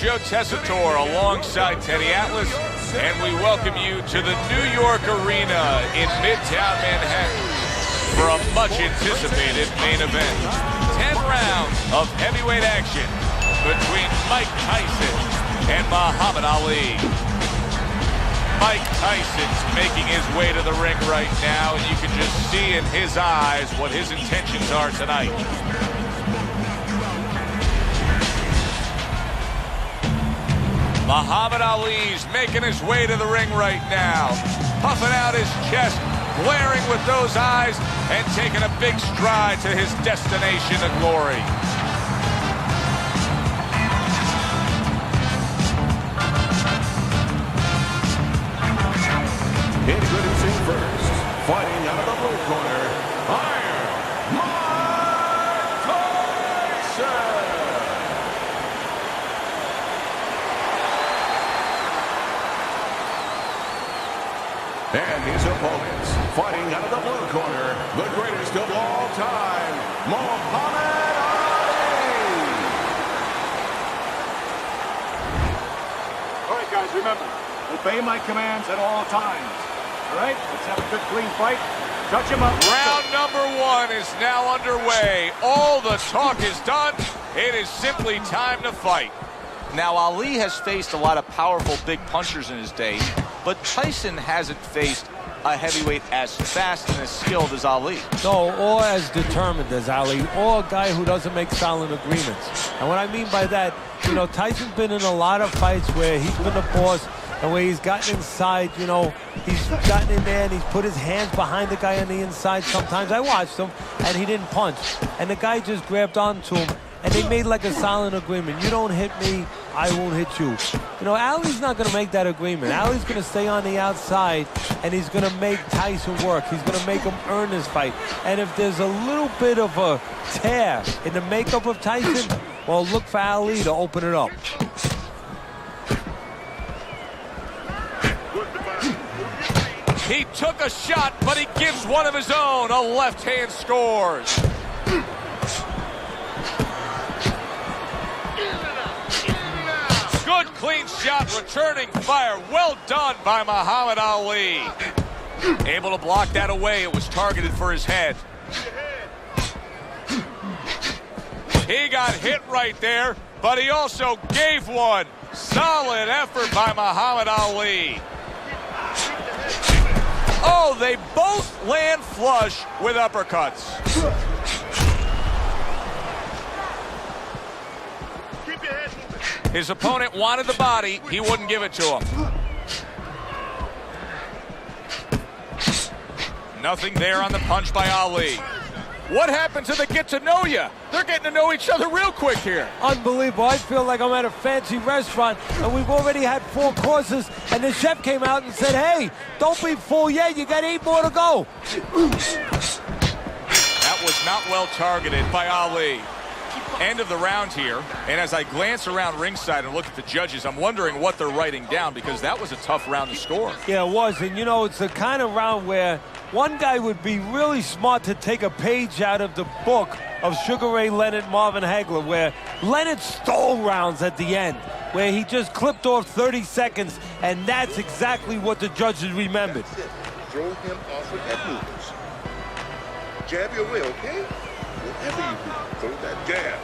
Joe Tessitore alongside Teddy Atlas, and we welcome you to the New York Arena in Midtown Manhattan for a much-anticipated main event. 10 rounds of heavyweight action between Mike Tyson and Muhammad Ali. Mike Tyson's making his way to the ring right now, and you can just see in his eyes what his intentions are tonight. Muhammad Ali's making his way to the ring right now, puffing out his chest, glaring with those eyes, and taking a big stride to his destination of glory. Introducing first, fighting out of the blue corner, Mike Tyson. And his opponents, fighting out of the blue corner, the greatest of all time, Muhammad Ali. All right, guys, remember, obey my commands at all times. All right, let's have a good, clean fight. Touch him up. Round number 1 is now underway. All the talk is done. It is simply time to fight. Now, Ali has faced a lot of powerful big punchers in his day, but Tyson hasn't faced a heavyweight as fast and as skilled as Ali. No, or as determined as Ali, or a guy who doesn't make silent agreements. And what I mean by that, you know, Tyson's been in a lot of fights where he's been the boss, and where he's gotten inside, you know, he's gotten in there and he's put his hands behind the guy on the inside sometimes. I watched him, and he didn't punch. And the guy just grabbed onto him, and they made like a silent agreement. You don't hit me, I won't hit you. You know, Ali's not going to make that agreement. Ali's going to stay on the outside, and he's going to make Tyson work. He's going to make him earn this fight. And if there's a little bit of a tear in the makeup of Tyson, well, look for Ali to open it up. He took a shot, but he gives one of his own. A left hand scores. Good clean shot, returning fire. Well done by Muhammad Ali. Able to block that away. It was targeted for his head. He got hit right there, but he also gave one. Solid effort by Muhammad Ali. Oh, they both land flush with uppercuts. His opponent wanted the body. He wouldn't give it to him. Nothing there on the punch by Ali. What happened to the get-to-know-ya? They're getting to know each other real quick here. Unbelievable. I feel like I'm at a fancy restaurant, and we've already had 4 courses, and the chef came out and said, hey, don't be full yet. You got 8 more to go. That was not well targeted by Ali. End of the round here, and as I glance around ringside and look at the judges, I'm wondering what they're writing down, because that was a tough round to score. Yeah, it was, and you know, it's the kind of round where one guy would be really smart to take a page out of the book of Sugar Ray Leonard, Marvin Hagler, where Leonard stole rounds at the end, where he just clipped off 30 seconds, and that's exactly what the judges remembered. Throw him off with head movements. Jab your way, okay? Whatever you do, throw that jab.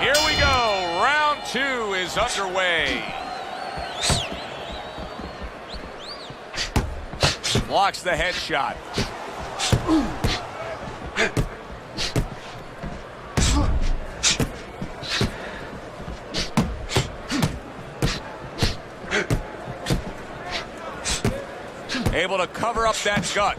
Here we go. Round 2 is underway. Blocks the headshot. Able to cover up that gut.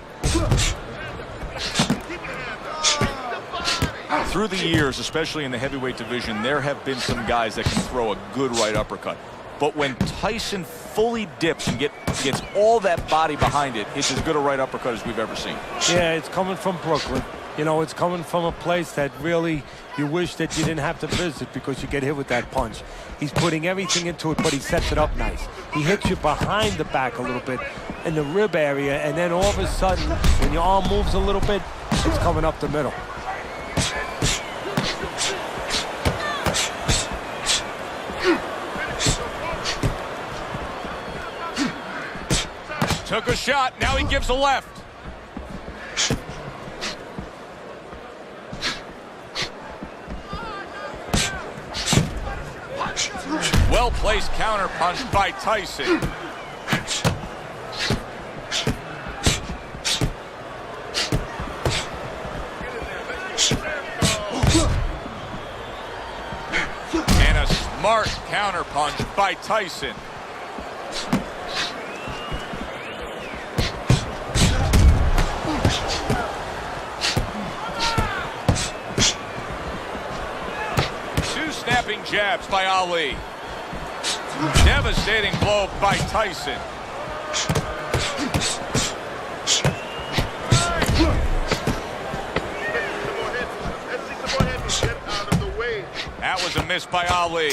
Through the years, especially in the heavyweight division, there have been some guys that can throw a good right uppercut. But when Tyson fully dips and gets all that body behind it, it's as good a right uppercut as we've ever seen. Yeah, it's coming from Brooklyn. You know, it's coming from a place that really you wish that you didn't have to visit because you get hit with that punch. He's putting everything into it, but he sets it up nice. He hits you behind the back a little bit in the rib area, and then all of a sudden, when your arm moves a little bit, it's coming up the middle. took a shot. Now he gives a left. Well-placed counter punch by Tyson. And a smart counter punch by Tyson. Two snapping jabs by Ali. Devastating blow by Tyson. That was a miss by Ali.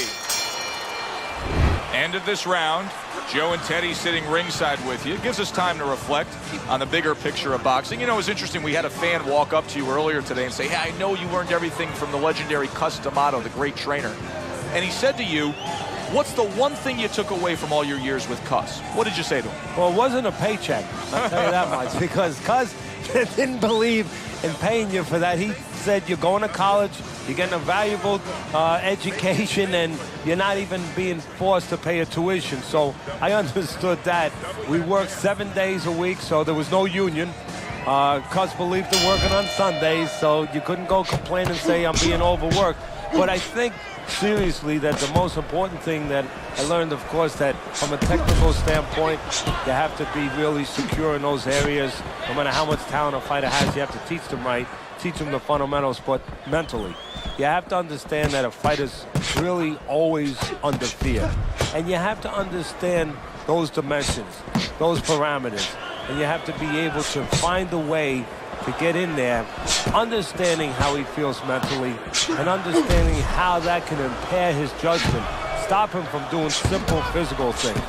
End of this round. Joe and Teddy sitting ringside with you. It gives us time to reflect on the bigger picture of boxing. You know, it was interesting. We had a fan walk up to you earlier today and say, hey, I know you learned everything from the legendary Cus D'Amato, the great trainer. And he said to you, what's the one thing you took away from all your years with Cus? What did you say to him? Well, it wasn't a paycheck, I'll tell you that much, because Cus didn't believe in paying you for that. He said you're going to college, you're getting a valuable education, and you're not even being forced to pay a tuition. So I understood that. We worked 7 days a week, so there was no union. Cus believed in working on Sundays, so you couldn't go complain and say I'm being overworked. But I think seriously that the most important thing that I learned, of course, that from a technical standpoint, you have to be really secure in those areas. No matter how much talent a fighter has, you have to teach them right, teach them the fundamentals, but mentally. You have to understand that a fighter's really always under fear. And you have to understand those dimensions, those parameters. And you have to be able to find a way to get in there, understanding how he feels mentally and understanding how that can impair his judgment, stop him from doing simple physical things.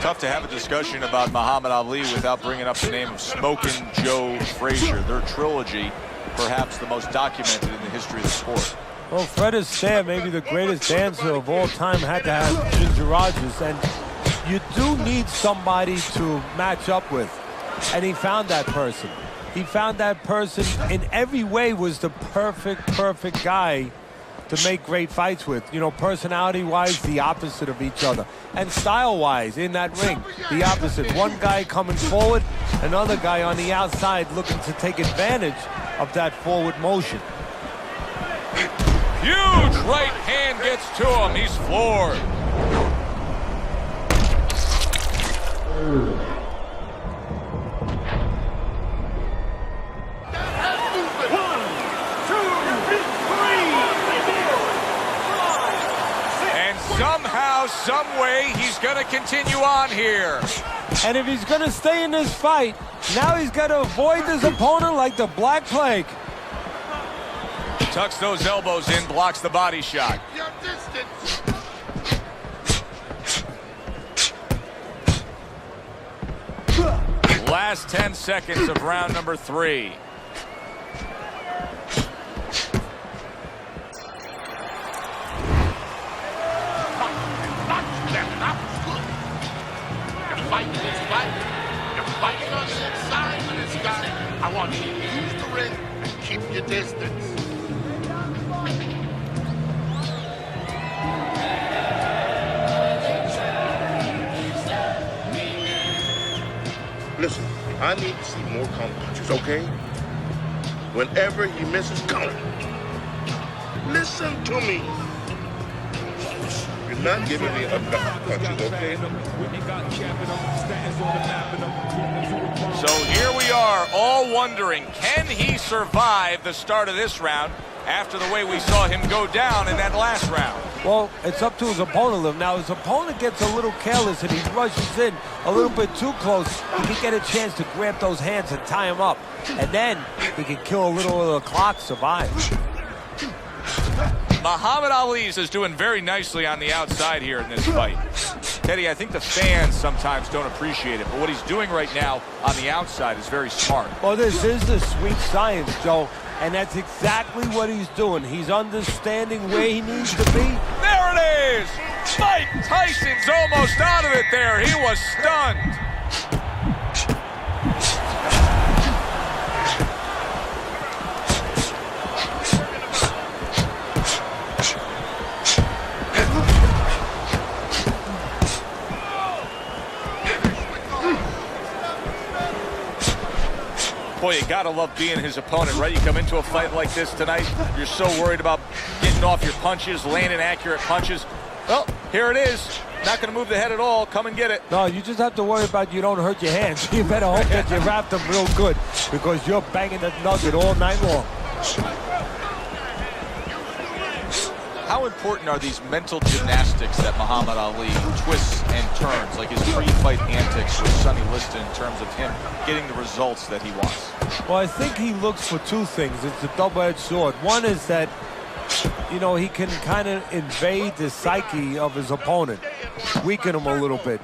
Tough to have a discussion about Muhammad Ali without bringing up the name of Smokin' Joe Frazier. Their trilogy, perhaps the most documented in the history of the sport. Well, Fred Astaire, maybe the greatest dancer of all time, had to have Ginger Rogers, and you do need somebody to match up with, and he found that person. He found that person in every way, was the perfect guy to make great fights with. You know, personality-wise, the opposite of each other, and style-wise, in that ring, the opposite. One guy coming forward, another guy on the outside looking to take advantage of that forward motion. Huge right hand gets to him. He's floored. And somehow, some way, he's going to continue on here. And if he's going to stay in this fight, now he's got to avoid his opponent like the Black Plague. Tucks those elbows in, blocks the body shot. Your distance. Last 10 seconds of round number 3. You're fighting this fight. You're fighting on the inside of this guy. I want you to use the ring and keep your distance. Listen, I need to see more counter punches, okay? Whenever he misses, counter. Listen to me. You're not giving me enough punches, okay? So here we are, all wondering, can he survive the start of this round after the way we saw him go down in that last round? Well, it's up to his opponent. Now, his opponent gets a little careless and he rushes in a little bit too close. He can get a chance to grab those hands and tie him up. And then he can kill a little of the clock, survive. Muhammad Ali is doing very nicely on the outside here in this fight. Teddy, I think the fans sometimes don't appreciate it, but what he's doing right now on the outside is very smart. Well, this is the sweet science, Joe, and that's exactly what he's doing. He's understanding where he needs to be. There it is! Mike Tyson's almost out of it there. He was stunned. Boy, you gotta love being his opponent, right? You come into a fight like this tonight, you're so worried about getting off your punches, landing accurate punches. Well, here it is. Not gonna move the head at all. Come and get it. No, you just have to worry about you don't hurt your hands. You better hope that you wrap them real good, because you're banging that nugget all night long. How important are these mental gymnastics that Muhammad Ali twists and turns, like his pre-fight antics with Sonny Liston, in terms of him getting the results that he wants? Well, I think he looks for two things. It's a double-edged sword. One is that, you know, he can kind of invade the psyche of his opponent, weaken him a little bit.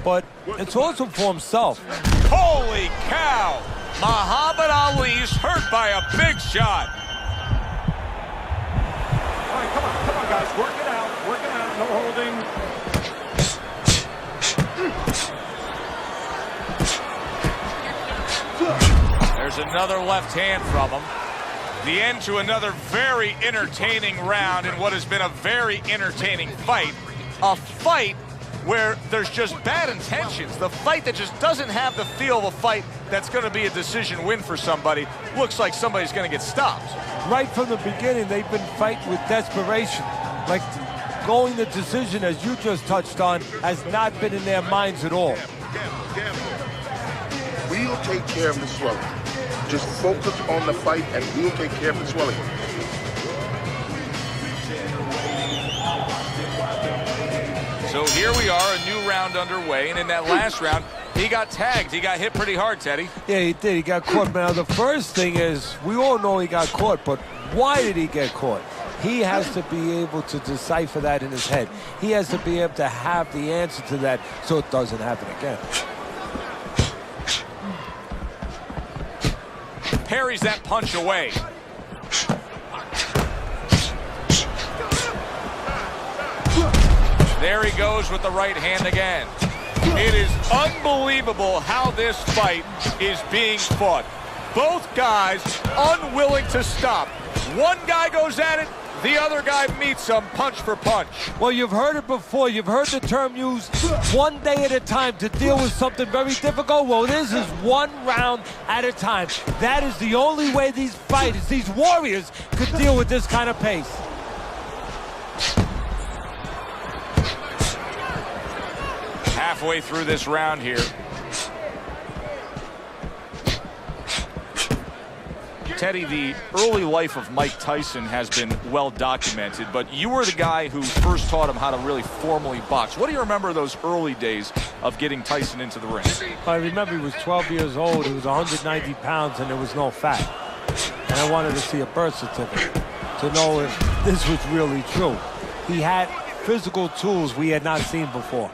But it's also for himself. Holy cow! Muhammad Ali's hurt by a big shot. All right, come on, guys. Work it out. No holding. There's another left hand from him. The end to another very entertaining round in what has been a very entertaining fight. A fight where there's just bad intentions. The fight that just doesn't have the feel of a fight that's going to be a decision win for somebody. Looks like somebody's going to get stopped. Right from the beginning, they've been fighting with desperation. Like, going the decision, as you just touched on, has not been in their minds at all. We'll take care of the swelling. Just focus on the fight and we'll take care of the swelling. So here we are, a new round underway, and in that last round, he got tagged. He got hit pretty hard, Teddy. Yeah, he did. He got caught. Now, the first thing is, we all know he got caught, but why did he get caught? He has to be able to decipher that in his head. He has to be able to have the answer to that so it doesn't happen again. Parries that punch away. There he goes with the right hand again. It is unbelievable how this fight is being fought. Both guys unwilling to stop. One guy goes at it, the other guy meets him punch for punch. Well, you've heard it before. You've heard the term used, one day at a time to deal with something very difficult. Well, this is one round at a time. That is the only way these fighters, these warriors, could deal with this kind of pace. Halfway through this round here. Teddy, the early life of Mike Tyson has been well documented, but you were the guy who first taught him how to really formally box. What do you remember of those early days of getting Tyson into the ring? I remember he was 12 years old, he was 190 pounds, and there was no fat. And I wanted to see a birth certificate to know if this was really true. He had physical tools we had not seen before.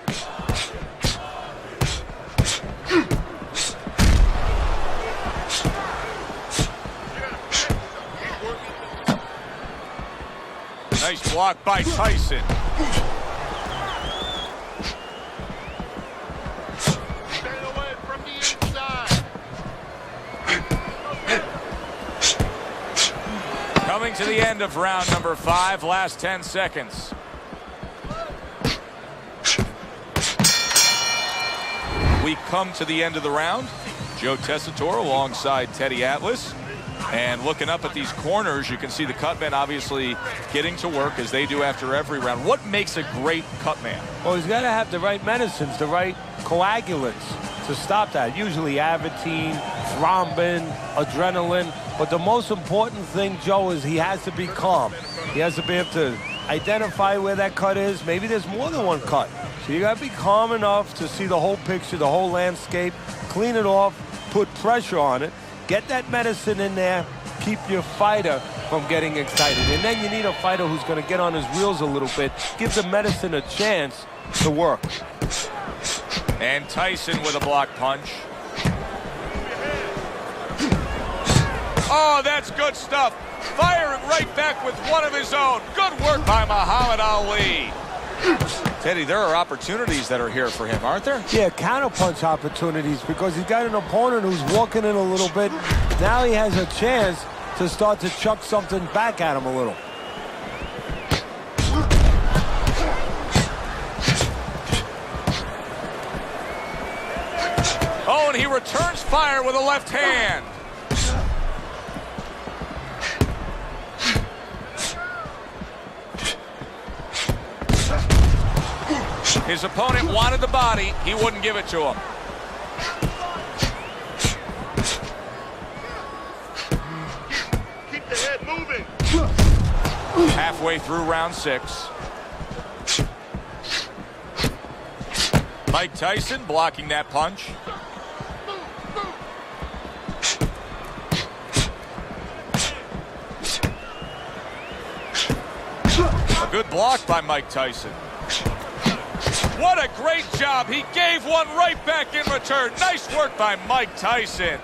Nice block by Tyson. Stay away from the inside. Coming to the end of round number 5, last 10 seconds. We come to the end of the round. Joe Tessitore alongside Teddy Atlas. And looking up at these corners, you can see the cutmen obviously getting to work as they do after every round. What makes a great cutman? Well, he's got to have the right medicines, the right coagulants to stop that. Usually Avitine, thrombin, adrenaline. But the most important thing, Joe, is he has to be calm. He has to be able to identify where that cut is. Maybe there's more than one cut. So you got to be calm enough to see the whole picture, the whole landscape, clean it off, put pressure on it. Get that medicine in there, keep your fighter from getting excited. And then you need a fighter who's going to get on his wheels a little bit, give the medicine a chance to work. And Tyson with a block punch. Oh, that's good stuff. Firing right back with one of his own. Good work by Muhammad Ali. Teddy, there are opportunities that are here for him, aren't there? Yeah, counterpunch opportunities, because he's got an opponent who's walking in a little bit. Now he has a chance to start to chuck something back at him a little. Oh, and he returns fire with a left hand. His opponent wanted the body. He wouldn't give it to him. Keep the head moving. Halfway through round 6. Mike Tyson blocking that punch. A good block by Mike Tyson. What a great job. He gave one right back in return. Nice work by Mike Tyson.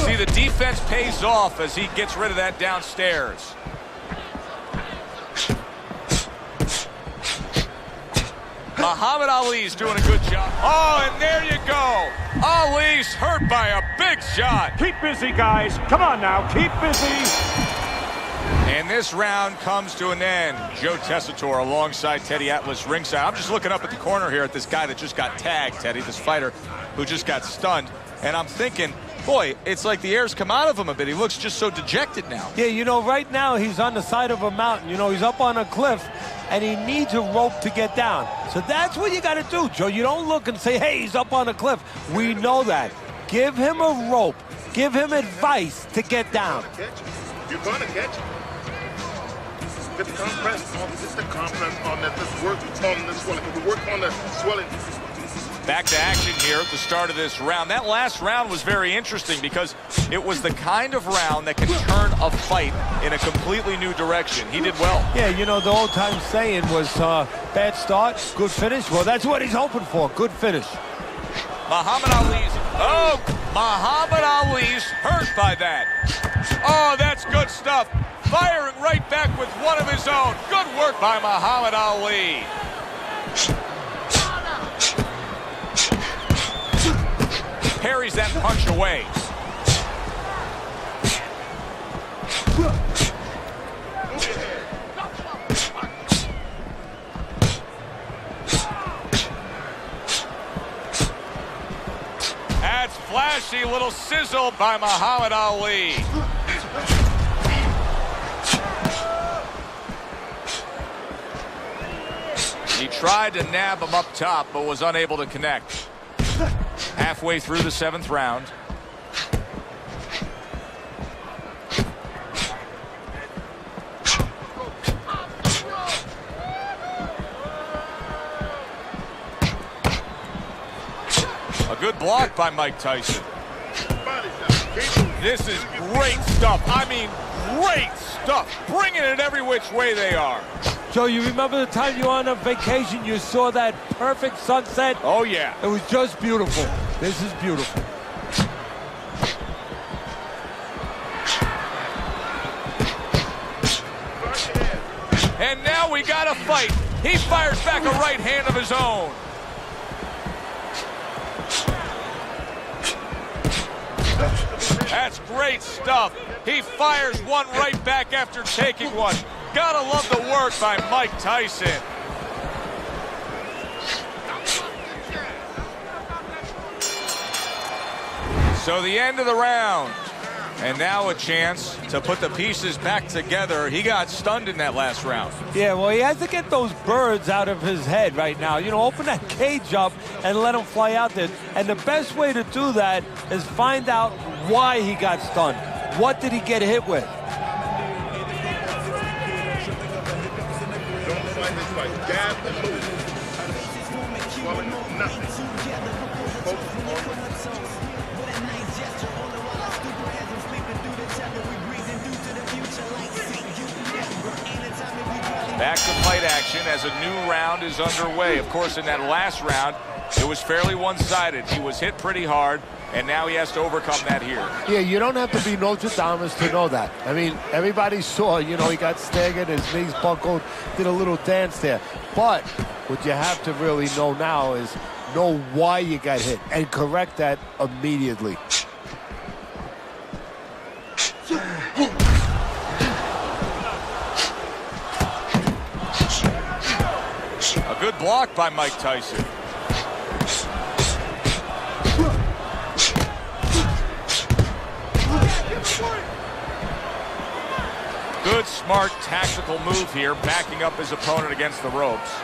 See, the defense pays off as he gets rid of that downstairs. Muhammad Ali's doing a good job. Oh, and there you go. Ali's hurt by a big shot. Keep busy, guys. Come on now, keep busy. And this round comes to an end. Joe Tessitore alongside Teddy Atlas ringside. I'm just looking up at the corner here at this guy that just got tagged, Teddy, this fighter who just got stunned. And I'm thinking, boy, it's like the air's come out of him a bit. He looks just so dejected now. Yeah, you know, right now he's on the side of a mountain. You know, he's up on a cliff, and he needs a rope to get down. So that's what you got to do, Joe. You don't look and say, hey, he's up on a cliff. We know that. Give him a rope. Give him advice to get down. You're going to catch it. Get the compress on. Just the compress on that. Let's work on the swelling. We work on the swelling. Back to action here at the start of this round. That last round was very interesting because it was the kind of round that can turn a fight in a completely new direction. He did well. Yeah, you know, the old-time saying was bad start, good finish. Well, that's what he's hoping for, good finish. Muhammad Ali's hurt by that. Oh, that's good stuff. Firing right back with one of his own. Good work by Muhammad Ali. Parries that punch away. That's flashy little sizzle by Muhammad Ali. He tried to nab him up top, but was unable to connect. Halfway through the 7th round. A good block by Mike Tyson. This is great stuff. I mean, great stuff. Bringing it every which way they are. Joe, you remember the time you were on a vacation, you saw that perfect sunset? Oh, yeah. It was just beautiful. This is beautiful. And now we got a fight. He fires back a right hand of his own. That's great stuff. He fires one right back after taking one. Gotta love the work by Mike Tyson. So the end of the round. And now a chance to put the pieces back together. He got stunned in that last round. Yeah, well, he has to get those birds out of his head right now. You know, open that cage up and let them fly out there. And the best way to do that is find out why he got stunned. What did he get hit with? Don't fight this fight. Jab and move. Swelling, nothing. Focus on Back to fight action as a new round is underway. Of course, in that last round, it was fairly one-sided. He was hit pretty hard, and now he has to overcome that here. Yeah, you don't have to be Nostradamus to know that. I mean, everybody saw, you know, he got staggered, his knees buckled, did a little dance there. But what you have to really know now is know why you got hit and correct that immediately. A good block by Mike Tyson. Good, smart, tactical move here, backing up his opponent against the ropes.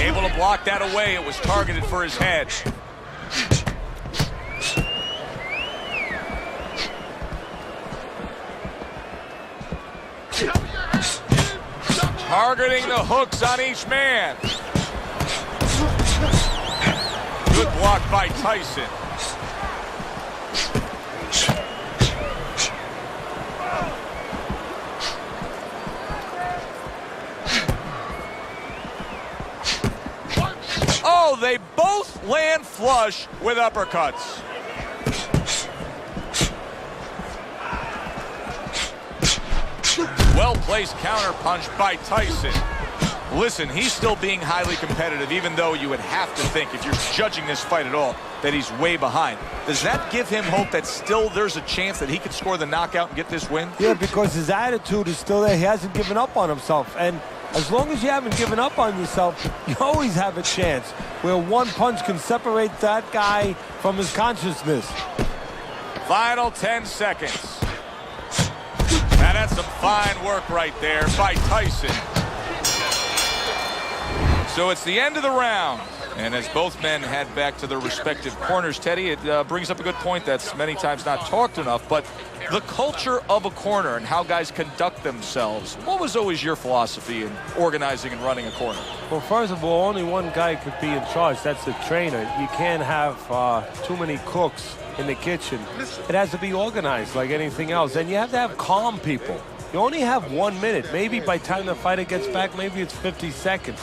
Able to block that away. It was targeted for his head. Targeting the hooks on each man. Good block by Tyson. Oh, they both land flush with uppercuts. Well-placed counterpunch by Tyson. Listen, he's still being highly competitive, even though you would have to think, if you're judging this fight at all, that he's way behind. Does that give him hope that still there's a chance that he could score the knockout and get this win? Yeah, because his attitude is still there. He hasn't given up on himself. And as long as you haven't given up on yourself, you always have a chance where one punch can separate that guy from his consciousness. Final 10 seconds. Now that's some fine work right there by Tyson. So it's the end of the round. And as both men head back to their respective corners, Teddy, it brings up a good point that's many times not talked enough, but the culture of a corner and how guys conduct themselves. What was always your philosophy in organizing and running a corner? Well, first of all, only one guy could be in charge. That's the trainer. You can't have too many cooks in the kitchen. It has to be organized like anything else. And you have to have calm people. You only have 1 minute. Maybe by the time the fighter gets back, maybe it's 50 seconds.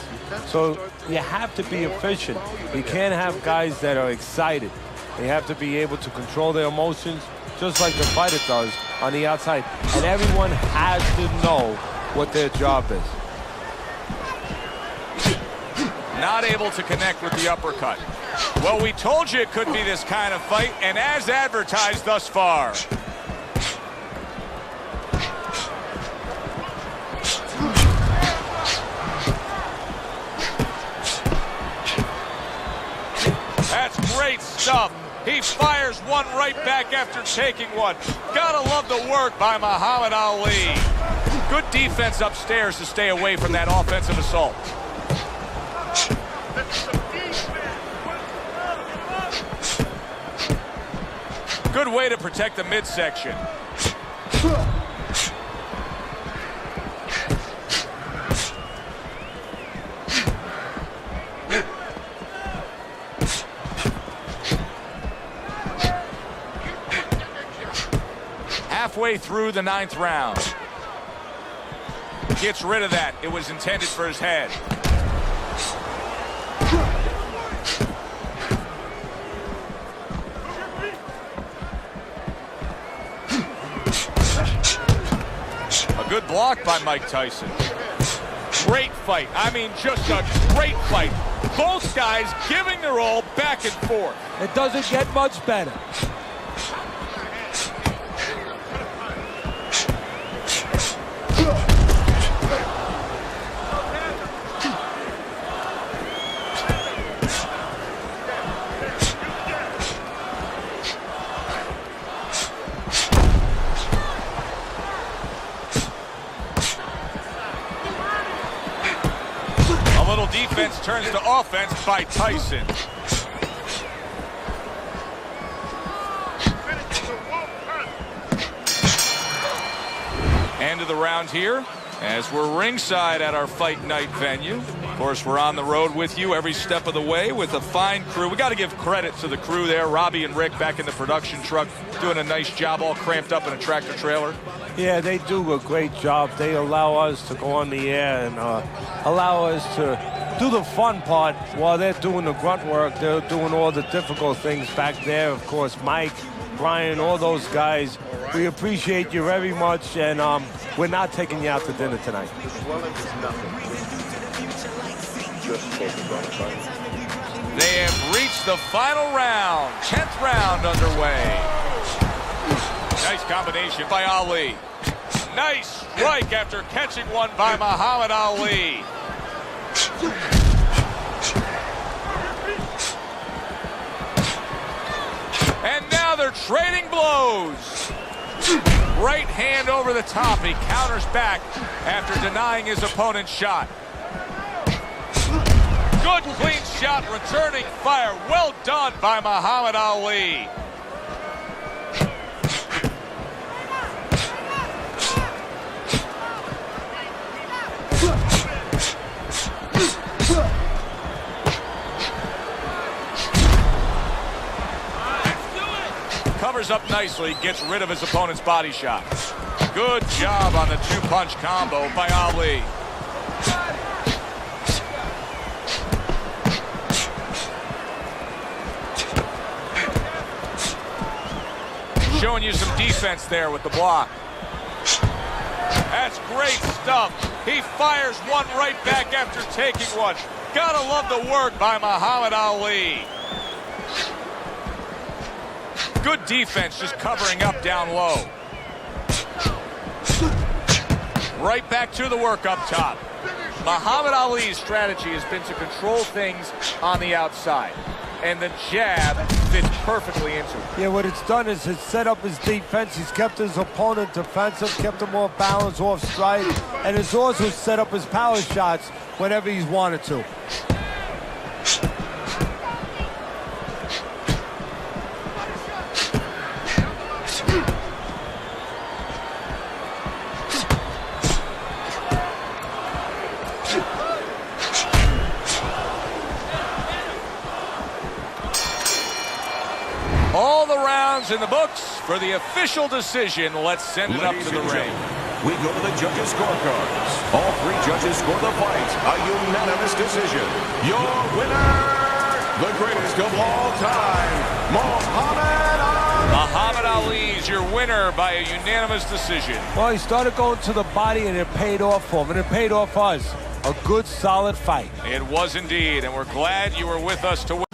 So you have to be efficient. You can't have guys that are excited. They have to be able to control their emotions just like the fighter does on the outside. And everyone has to know what their job is. Not able to connect with the uppercut. Well, we told you it could be this kind of fight, and as advertised thus far. That's great stuff. He fires one right back after taking one. Gotta love the work by Muhammad Ali. Good defense upstairs to stay away from that offensive assault. Good way to protect the midsection. Halfway through the 9th round. Gets rid of that. It was intended for his head. A good block by Mike Tyson. Great fight. I mean, just a great fight. Both guys giving their all back and forth. It doesn't get much better. Defense turns to offense by Tyson. end of the round here as we're ringside at our fight night venue. Of course, we're on the road with you every step of the way with a fine crew. We got to give credit to the crew there. Robbie and Rick back in the production truck doing a nice job, all cramped up in a tractor trailer. Yeah, they do a great job. They allow us to go on the air and allow us to do the fun part while they're doing the grunt work. They're doing all the difficult things back there. Of course, Mike, Brian, all those guys. We appreciate you very much, and we're not taking you out to dinner tonight. They have reached the final round. 10th round underway. Nice combination by Ali. Nice strike after catching one by Muhammad Ali. And now they're trading blows. Right hand over the top. He counters back after denying his opponent's shot. Good clean shot, returning fire. Well done by Muhammad Ali. Covers up nicely, gets rid of his opponent's body shot. Good job on the two-punch combo by Ali. Showing you some defense there with the block. That's great stuff. He fires one right back after taking one. Gotta love the work by Muhammad Ali. Good defense, just covering up down low. Right back to the work up top. Muhammad Ali's strategy has been to control things on the outside, and the jab fits perfectly into it. Yeah, what it's done is it's set up his defense. He's kept his opponent defensive, kept him off balance, off stride, and it's also set up his power shots whenever he's wanted to. All the rounds in the books for the official decision. Let's send it up to the ring. We go to the judges' scorecards. All three judges score the fight. A unanimous decision. Your winner, the greatest of all time, Muhammad Ali. Muhammad Ali is your winner by a unanimous decision. Well, he started going to the body, and it paid off for him, and it paid off us. A good, solid fight. It was indeed, and we're glad you were with us to win.